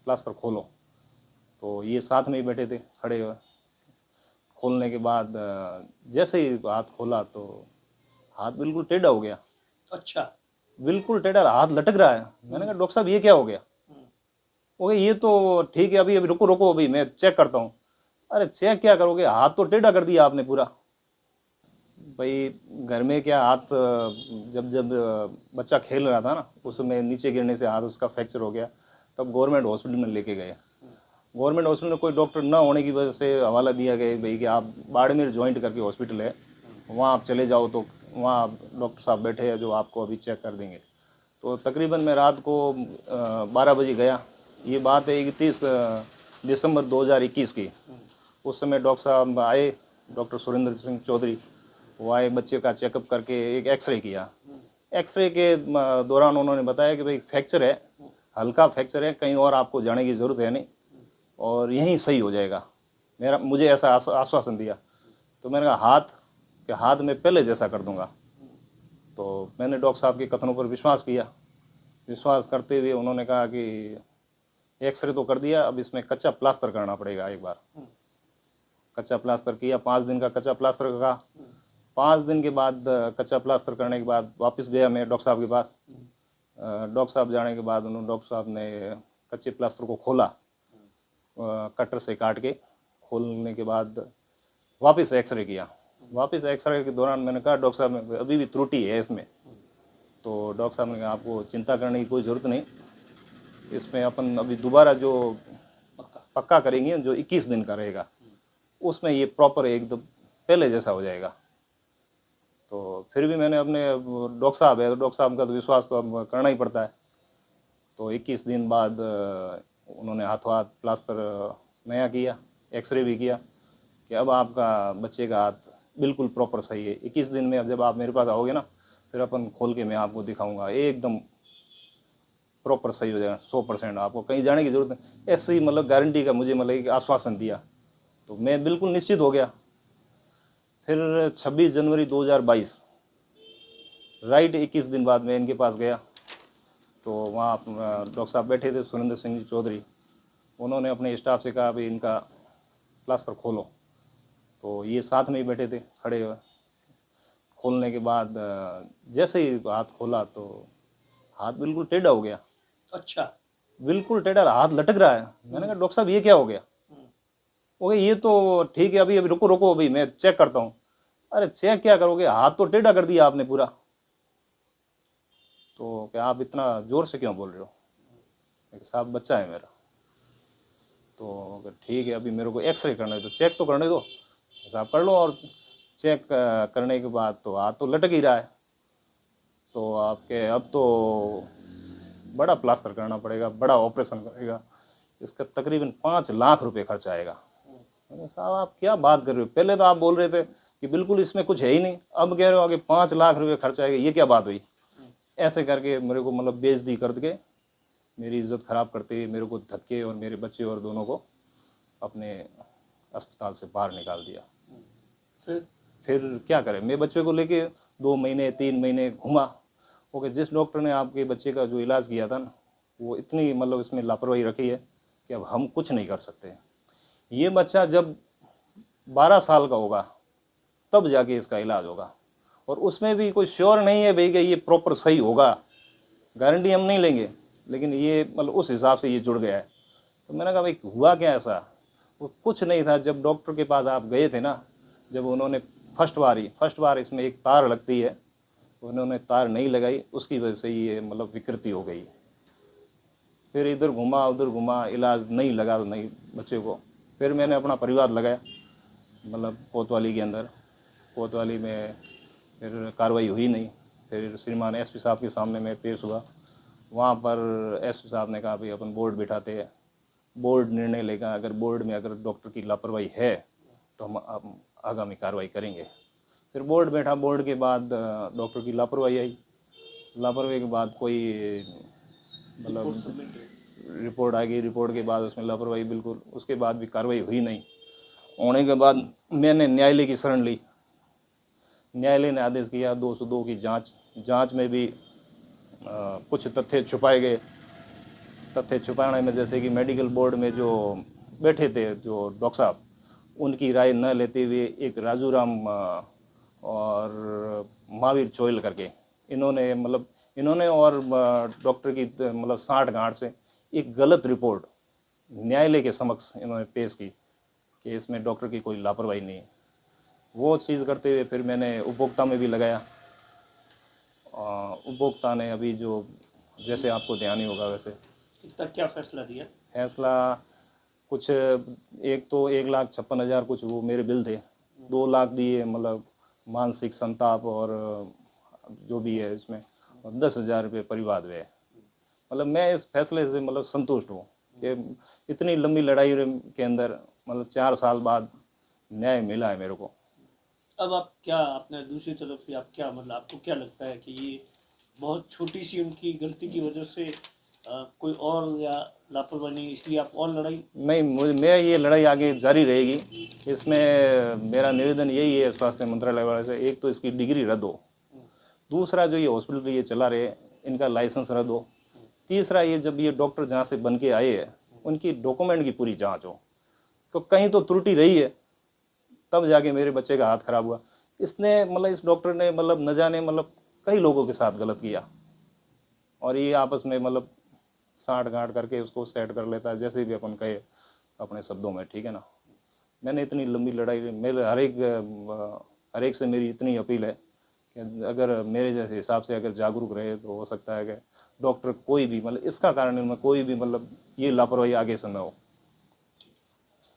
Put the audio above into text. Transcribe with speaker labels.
Speaker 1: Plaster खोलो। तो ये साथ में ही बैठे थे खड़े हुए। खोलने के बाद जैसे ही हाथ खोला तो हाथ बिल्कुल टेढ़ा हो गया।
Speaker 2: अच्छा।
Speaker 1: बिल्कुल टेढ़ा, हाथ लटक रहा है। मैंने कहा डॉक्टर साहब ये क्या हो गया? ओके ये तो ठीक है, अभी अभी रुको रुको, अभी मैं चेक करता हूँ। अरे चेक क्या करोगे, हाथ तो टेढ़ा कर दिया आपने पूरा। भाई घर में क्या हाथ जब जब बच्चा खेल रहा था ना, उसमें नीचे गिरने से हाथ उसका फ्रैक्चर हो गया। तब गवर्नमेंट हॉस्पिटल में लेके गए। गवर्नमेंट हॉस्पिटल में कोई डॉक्टर ना होने की वजह से हवाला दिया गया भाई कि आप बाड़मेर ज्वाइंट करके हॉस्पिटल है, वहाँ आप चले जाओ। तो वहाँ डॉक्टर साहब बैठे हैं जो आपको अभी चेक कर देंगे। तो तकरीबन मैं रात को 12 बजे गया। ये बात है 31 दिसंबर 2021 की। उस समय डॉक्टर साहब आए, डॉक्टर सुरेंद्र सिंह चौधरी। वो आए, बच्चे का चेकअप करके एक एक्सरे किया। एक्सरे के दौरान उन्होंने बताया कि भाई फ्रैक्चर है, हल्का फ्रैक्चर है, कहीं और आपको जाने की ज़रूरत है नहीं और यहीं सही हो जाएगा। मुझे ऐसा आश्वासन दिया। तो मैंने कहा हाथ में पहले जैसा कर दूंगा। तो मैंने डॉक्टर साहब के कथनों पर विश्वास किया। विश्वास करते हुए उन्होंने कहा कि एक्सरे तो कर दिया, अब इसमें कच्चा प्लास्टर करना पड़ेगा एक बार। कच्चा प्लास्टर किया, 5 दिन का कच्चा प्लास्टर का। 5 दिन के बाद कच्चा प्लास्टर करने के बाद वापस गया मैं डॉक्टर साहब के पास। डॉक्टर साहब जाने के बाद उन्होंने डॉक्टर साहब ने कच्चे प्लास्टर को खोला, कटर से काट के। खोलने के बाद वापस एक्सरे किया। वापस एक्सरे के दौरान मैंने कहा डॉक्टर साहब अभी भी त्रुटि है इसमें। तो डॉक्टर साहब ने कहा आपको चिंता करने की कोई ज़रूरत नहीं, इसमें अपन अभी दोबारा जो पक्का करेंगे जो 21 दिन का रहेगा, उसमें ये प्रॉपर एकदम पहले जैसा हो जाएगा। तो फिर भी मैंने अपने डॉक्टर साहब है, डॉक्टर साहब का तो विश्वास तो अब करना ही पड़ता है। तो 21 दिन बाद उन्होंने हाथों हाथ प्लास्टर नया किया, एक्सरे भी किया कि अब आपका बच्चे का हाथ बिल्कुल प्रॉपर सही है। 21 दिन में अब जब आप मेरे पास आओगे ना, फिर अपन खोल के मैं आपको दिखाऊंगा, एकदम प्रॉपर सही हो जाएगा 100%। आपको कहीं जाने की जरूरत नहीं। ऐसी मतलब गारंटी का मुझे मतलब एक आश्वासन दिया, तो मैं बिल्कुल निश्चित हो गया। फिर 26 जनवरी 2022 राइट 21 दिन बाद मैं इनके पास गया। तो वहाँ डॉक्टर साहब बैठे थे, सुरेंद्र सिंह जी चौधरी। उन्होंने अपने स्टाफ से कहा भाई इनका प्लास्टर खोलो। तो ये साथ में ही बैठे थे खड़े हुए। खोलने के बाद जैसे ही हाथ खोला तो हाथ बिल्कुल टेढ़ा हो गया।
Speaker 2: अच्छा।
Speaker 1: बिल्कुल टेढ़ा, हाथ लटक रहा है। मैंने कहा डॉक्टर साहब ये क्या हो गया? ओके ये तो ठीक है, अभी अभी रुको रुको, अभी मैं चेक करता हूँ। अरे चेक क्या करोगे, हाथ तो टेढ़ा कर दिया आपने पूरा। तो क्या आप इतना जोर से क्यों बोल रहे हो? साहब बच्चा है मेरा। तो ठीक है, अभी मेरे को एक्सरे करना है तो चेक तो करने दो। साहब कर लो। और चेक करने के बाद तो हाथ तो लटक ही रहा है। तो आपके अब तो बड़ा प्लास्टर करना पड़ेगा, बड़ा ऑपरेशन करेगा, इसका तकरीबन 5 लाख रुपए खर्च आएगा। साहब आप क्या बात कर रहे हो, पहले तो आप बोल रहे थे कि बिल्कुल इसमें कुछ है ही नहीं, अब कह रहे हो कि 5 लाख रुपए खर्च आएगा, ये क्या बात हुई? ऐसे करके मेरे को मतलब बेइज्जती करके, मेरी इज्जत खराब करते हुए मेरे को धक्के और मेरे बच्चे और दोनों को अपने अस्पताल से बाहर निकाल दिया। फिर क्या करें, मैं बच्चे को लेके 2 महीने 3 महीने घूमा। ओके, जिस डॉक्टर ने आपके बच्चे का जो इलाज किया था ना, वो इतनी मतलब इसमें लापरवाही रखी है कि अब हम कुछ नहीं कर सकते। ये बच्चा जब 12 साल का होगा तब जाके इसका इलाज होगा, और उसमें भी कोई श्योर नहीं है भाई कि ये प्रॉपर सही होगा, गारंटी हम नहीं लेंगे, लेकिन ये मतलब उस हिसाब से ये जुड़ गया है। तो मैंने कहा भाई हुआ क्या ऐसा? वो कुछ नहीं था। जब डॉक्टर के पास आप गए थे ना, जब उन्होंने फर्स्ट बार इसमें एक तार लगती है, उन्होंने तार नहीं लगाई, उसकी वजह से ये मतलब विकृति हो गई। फिर इधर घुमा उधर घुमा, इलाज नहीं लगा तो नहीं बच्चे को। फिर मैंने अपना परिवार लगाया, मतलब कोतवाली के अंदर। कोतवाली में फिर कार्रवाई हुई नहीं। फिर श्रीमान एसपी साहब के सामने मैं पेश हुआ। वहाँ पर एसपी साहब ने कहा भाई अपन बोर्ड बिठाते हैं, बोर्ड निर्णय लेगा, अगर बोर्ड में अगर डॉक्टर की लापरवाही है तो हम आगामी कार्रवाई करेंगे। फिर बोर्ड बैठा, बोर्ड के बाद डॉक्टर की लापरवाही आई। लापरवाही के बाद कोई मतलब रिपोर्ट आ गई, रिपोर्ट के बाद उसमें लापरवाही बिल्कुल, उसके बाद भी कार्रवाई हुई नहीं। होने के बाद मैंने न्यायालय की शरण ली। न्यायालय ने आदेश किया 202 की जांच। जांच में भी कुछ तथ्य छुपाए गए। तथ्य छुपाने में, जैसे कि मेडिकल बोर्ड में जो बैठे थे जो डॉक्टर साहब, उनकी राय न लेते हुए एक राजू राम और महावीर चोयल करके इन्होंने और डॉक्टर की मतलब साठ गांठ से एक गलत रिपोर्ट न्यायालय के समक्ष इन्होंने पेश की कि इसमें डॉक्टर की कोई लापरवाही नहीं है। वो चीज़ करते हुए फिर मैंने उपभोक्ता में भी लगाया। उपभोक्ता ने अभी जो, जैसे आपको ध्यान ही होगा वैसे,
Speaker 2: कितना क्या फैसला दिया?
Speaker 1: फैसला कुछ एक तो 1,56,000 कुछ वो मेरे बिल थे, 2 लाख दिए मतलब मानसिक संताप और जो भी है इसमें, और 10,000 रुपये परिवाद व्यय। मतलब मैं इस फैसले से मतलब संतुष्ट हूँ कि इतनी लंबी लड़ाई के अंदर मतलब 4 साल बाद न्याय मिला है मेरे को।
Speaker 2: अब आप क्या अपने दूसरी तरफ ही आप क्या मतलब आपको क्या लगता है कि ये बहुत छोटी सी उनकी गलती की वजह से कोई और या लापरवाही नहीं, इसलिए आप और लड़ाई?
Speaker 1: नहीं, मैं ये लड़ाई आगे जारी रहेगी। इसमें मेरा निवेदन यही है स्वास्थ्य मंत्रालय वाले से, एक तो इसकी डिग्री रद्द हो, दूसरा जो ये हॉस्पिटल ये चला रहे इनका लाइसेंस रद्द हो, तीसरा ये जब ये डॉक्टर जहाँ से बन के आए हैं उनकी डॉक्यूमेंट की पूरी जांच हो। तो कहीं तो त्रुटि रही है, तब जाके मेरे बच्चे का हाथ खराब हुआ। इसने मतलब इस डॉक्टर ने मतलब न जाने मतलब कई लोगों के साथ गलत किया, और ये आपस में मतलब साठ गांठ करके उसको सेट कर लेता है, जैसे भी अपन कहे अपने शब्दों में, ठीक है ना। मैंने इतनी लंबी लड़ाई, मेरे हर एक से मेरी इतनी अपील है कि अगर मेरे जैसे हिसाब से अगर जागरूक रहे तो हो सकता है कि डॉक्टर कोई भी मतलब इसका कारण इनमें कोई भी मतलब ये लापरवाही आगे से न हो।